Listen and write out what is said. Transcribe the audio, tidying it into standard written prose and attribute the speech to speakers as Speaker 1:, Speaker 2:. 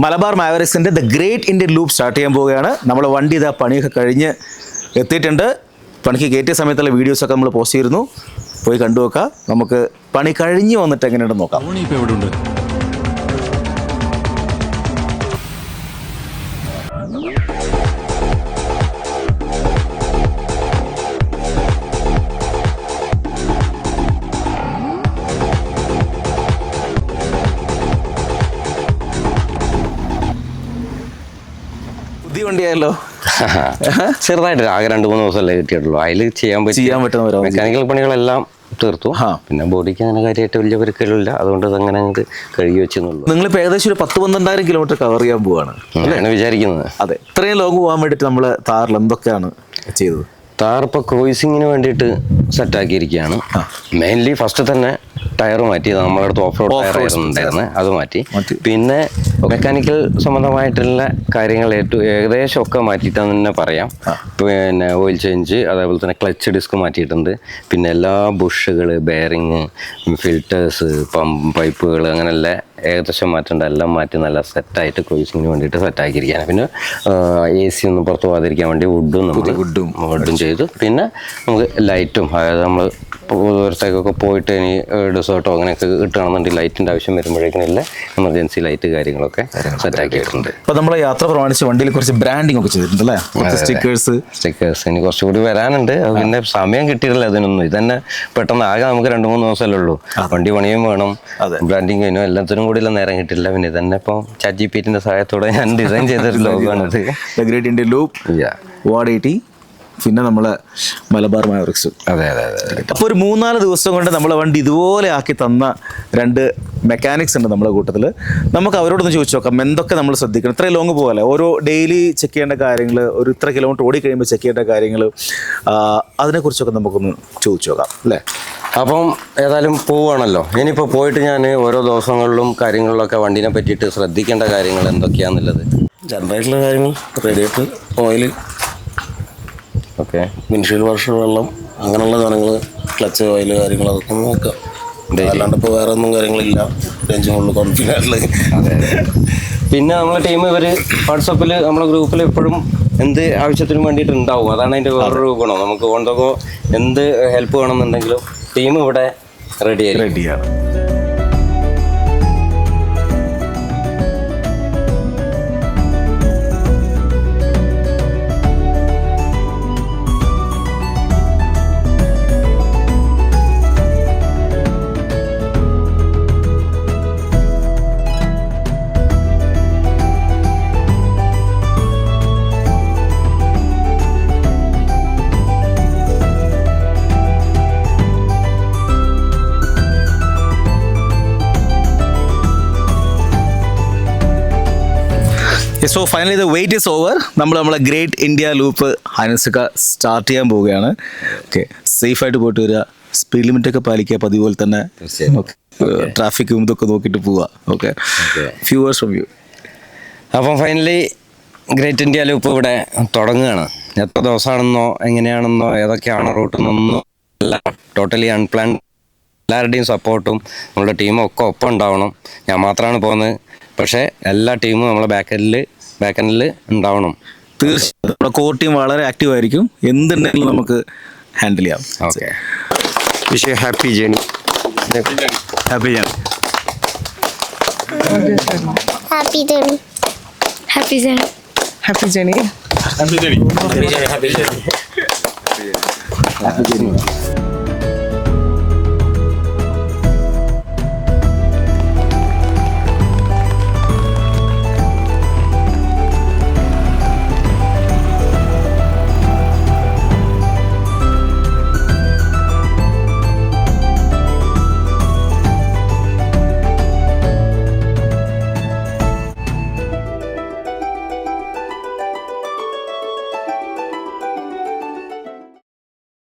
Speaker 1: മലബാർ മാവറിക്സിൻ്റെ the great Indian loop start ചെയ്യാൻ പോവുകയാണ്. നമ്മൾ വണ്ടി ഇതാ പണിയൊക്കെ കഴിഞ്ഞ് എത്തിയിട്ടുണ്ട്. പണിക്ക് കയറ്റിയ സമയത്തുള്ള വീഡിയോസൊക്കെ നമ്മൾ പോസ്റ്റ് ചെയ്തിരുന്നു. പോയി കണ്ടു നോക്കാം. നമുക്ക് പണി കഴിഞ്ഞ് വന്നിട്ട് എങ്ങനെയുണ്ടെന്ന് നോക്കാം. പുതിയ വണ്ടിയായല്ലോ.
Speaker 2: ചെറുതായിട്ട് ആകെ 2-3 ദിവസമല്ലേ കിട്ടിയിട്ടുള്ളൂ. അതിൽ ചെയ്യാൻ പറ്റുന്ന മെക്കാനിക്കൽ പണികളെല്ലാം തീർത്തു. പിന്നെ ബോഡിക്ക് അങ്ങനെ കാര്യമായിട്ട് വലിയ പരിക്കലില്ല. അതുകൊണ്ട് അതങ്ങനെ അങ്ങോട്ട് കഴുകി വെച്ചെന്നുള്ളൂ.
Speaker 1: നിങ്ങളിപ്പോൾ ഏകദേശം ഒരു 10-12,000 കിലോമീറ്റർ കവർ ചെയ്യാൻ പോവാണ്
Speaker 2: അങ്ങനെ വിചാരിക്കുന്നത്.
Speaker 1: അതെ, ഇത്രയും ലോങ് പോകാൻ വേണ്ടിയിട്ട് നമ്മൾ താറിൽ എന്തൊക്കെയാണ് ചെയ്തത്?
Speaker 2: താർ ഇപ്പോൾ ക്രൂയിസിങ്ങിന് വേണ്ടിയിട്ട് സെറ്റാക്കിയിരിക്കുകയാണ്. മെയിൻലി ഫസ്റ്റ് തന്നെ ടയർ മാറ്റി. നമ്മുടെ അടുത്ത് ഓഫ് റോഡ് ടയർ ഉണ്ടായിരുന്നു, അത് മാറ്റി. പിന്നെ മെക്കാനിക്കൽ സംബന്ധമായിട്ടുള്ള കാര്യങ്ങൾ ഏകദേശം ഒക്കെ മാറ്റിയിട്ടെന്ന് തന്നെ പറയാം. പിന്നെ ഓയിൽ ചേഞ്ച്, അതേപോലെ തന്നെ ക്ലച്ച് ഡിസ്ക് മാറ്റിയിട്ടുണ്ട്. പിന്നെ എല്ലാ ബുഷുകൾ, ബെയറിങ്, ഫിൽറ്റേഴ്സ്, പൈപ്പുകൾ, അങ്ങനെയുള്ള ഏകദേശം മാറ്റേണ്ട എല്ലാം മാറ്റി നല്ല സെറ്റായിട്ട് ക്രൂയിസിങ്ങിന് വേണ്ടിയിട്ട് സെറ്റാക്കിയിരിക്കുകയാണ്. പിന്നെ AC ഒന്നും പുറത്ത് പോകാതിരിക്കാൻ വേണ്ടി വുഡും ചെയ്തു. പിന്നെ നമുക്ക് ലൈറ്റും, അതായത് നമ്മൾ ദൂരത്തേക്കൊക്കെ പോയിട്ട് ഇനി ഡെസേർട്ടോ അങ്ങനെയൊക്കെ കിട്ടുകയാണെന്നുണ്ടെങ്കിൽ ലൈറ്റിൻ്റെ ആവശ്യം വരുമ്പോഴേക്കില്ല എമർജൻസി ലൈറ്റ് കാര്യങ്ങളൊക്കെ സെറ്റാക്കിയിട്ടുണ്ട്.
Speaker 1: അപ്പോൾ നമ്മൾ യാത്ര പ്രമാണിച്ച് വണ്ടിയിൽ കുറച്ച് ബ്രാൻഡിങ് ഒക്കെ ചെയ്തിട്ടുണ്ട് അല്ലേ? സ്റ്റിക്കേഴ്സ്
Speaker 2: ഇനി കുറച്ചുകൂടി വരാനുണ്ട്. പിന്നെ സമയം കിട്ടിയിട്ടില്ല അതിനൊന്നും. ഇതന്നെ പെട്ടെന്ന് ആകെ നമുക്ക് 2-3 ദിവസമല്ലേ ഉള്ളൂ. വണ്ടി പണിയും വേണം, ബ്രാൻഡിങ്ങിനും എല്ലാത്തിനും കൂടി നേരം കിട്ടില്ല. പിന്നെ ഇതന്നെ ഇപ്പോൾ ChatGPT സഹായത്തോടെ ഞാൻ ഡിസൈൻ ചെയ്തൊരു ലോഗാണിത്.
Speaker 1: ദ ഗ്രേറ്റ് ഇന്ത്യൻ ലൂപ്പ് 180, പിന്നെ നമ്മളെ മലബാർ മാവറിക്സ്.
Speaker 2: അതെ.
Speaker 1: അപ്പോൾ ഒരു 3-4 ദിവസം കൊണ്ട് നമ്മളെ വണ്ടി ഇതുപോലെ ആക്കി തന്ന 2 മെക്കാനിക്സ് ഉണ്ട് നമ്മുടെ കൂട്ടത്തിൽ. നമുക്ക് അവരോടൊന്ന് ചോദിച്ചു നോക്കാം എന്തൊക്കെ നമ്മൾ ശ്രദ്ധിക്കണം. ഇത്രയും ലോങ് പോകല്ലേ, ഓരോ ഡെയിലി ചെക്ക് ചെയ്യേണ്ട കാര്യങ്ങൾ, ഒരു ഇത്ര കിലോമീറ്റർ ഓടി കഴിയുമ്പോൾ ചെക്ക് ചെയ്യേണ്ട കാര്യങ്ങൾ, അതിനെക്കുറിച്ചൊക്കെ നമുക്കൊന്ന് ചോദിച്ചു നോക്കാം അല്ലേ?
Speaker 2: അപ്പം ഏതായാലും പോവുകയാണല്ലോ. ഇനിയിപ്പോൾ പോയിട്ട് ഞാൻ ഓരോ ദിവസങ്ങളിലും കാര്യങ്ങളിലൊക്കെ വണ്ടീനെ പറ്റിയിട്ട് ശ്രദ്ധിക്കേണ്ട കാര്യങ്ങൾ എന്തൊക്കെയാണെന്നുള്ളത്.
Speaker 3: ജനറേറ്ററിലെ കാര്യങ്ങൾ, radiator, oil,
Speaker 2: okay,
Speaker 3: windshield washer, വെള്ളം, അങ്ങനെയുള്ള കാര്യങ്ങൾ, ക്ലച്ച്, ഓയിൽ കാര്യങ്ങളൊക്കെ നോക്കുക. അല്ലാണ്ട് ഇപ്പോൾ വേറെ ഒന്നും കാര്യങ്ങളില്ല. റേഞ്ച് കൂടുതൽ കോൺഫിഡൻ്റ് ആയിട്ടുള്ളത്.
Speaker 2: അതെ. പിന്നെ നമ്മളെ ടീം വാട്സപ്പിൽ നമ്മളെ ഗ്രൂപ്പിൽ എപ്പോഴും എന്ത് ആവശ്യത്തിനും വേണ്ടിയിട്ട് ഉണ്ടാവും. അതാണ് അതിൻ്റെ വേറൊരു ഗുണം. നമുക്ക് കൊണ്ടൊക്കെ എന്ത് ഹെൽപ്പ് വേണമെന്നുണ്ടെങ്കിലും ടീം ഇവിടെ റെഡിയാണ്.
Speaker 1: So finally the wait is over. നമ്മളെ ഗ്രേറ്റ് ഇന്ത്യ ലൂപ്പ് ഹൈനസ്ക സ്റ്റാർട്ട് ചെയ്യാൻ പോവുകയാണ്. ഓക്കെ, സേഫായിട്ട് പോയിട്ട് വരിക, സ്പീഡ് ലിമിറ്റൊക്കെ പാലിക്കുക പതിവ് പോലെ തന്നെ. ട്രാഫിക്കും ഇതൊക്കെ നോക്കിയിട്ട് പോവുക. Okay, few words from you.
Speaker 2: അപ്പം ഫൈനലി ഗ്രേറ്റ് ഇന്ത്യ ലൂപ്പ് ഇവിടെ തുടങ്ങുകയാണ്. എത്ര ദിവസമാണെന്നോ എങ്ങനെയാണെന്നോ ഏതൊക്കെയാണോ റൂട്ടെന്നൊന്നും എല്ലാം ടോട്ടലി അൺപ്ലാൻ. എല്ലാവരുടെയും സപ്പോർട്ടും നമ്മളുടെ ടീമും ഒക്കെ ഒപ്പം ഉണ്ടാവണം. ഞാൻ മാത്രമാണ് പോകുന്നത്, പക്ഷേ എല്ലാ ടീമും നമ്മളെ ബാക്കെൻഡിൽ ഉണ്ടാവണം.
Speaker 1: തീർച്ചയായും നമ്മുടെ കോർ ടീം വളരെ ആക്റ്റീവ് ആയിരിക്കും. എന്തുണ്ടെങ്കിലും നമുക്ക് ഹാൻഡിൽ ചെയ്യാം.
Speaker 2: Okay, wish you happy journey.
Speaker 1: Happy journey.
Speaker 4: Happy journey. Happy journey.
Speaker 5: Happy journey.
Speaker 3: Happy journey. Happy journey. Happy journey.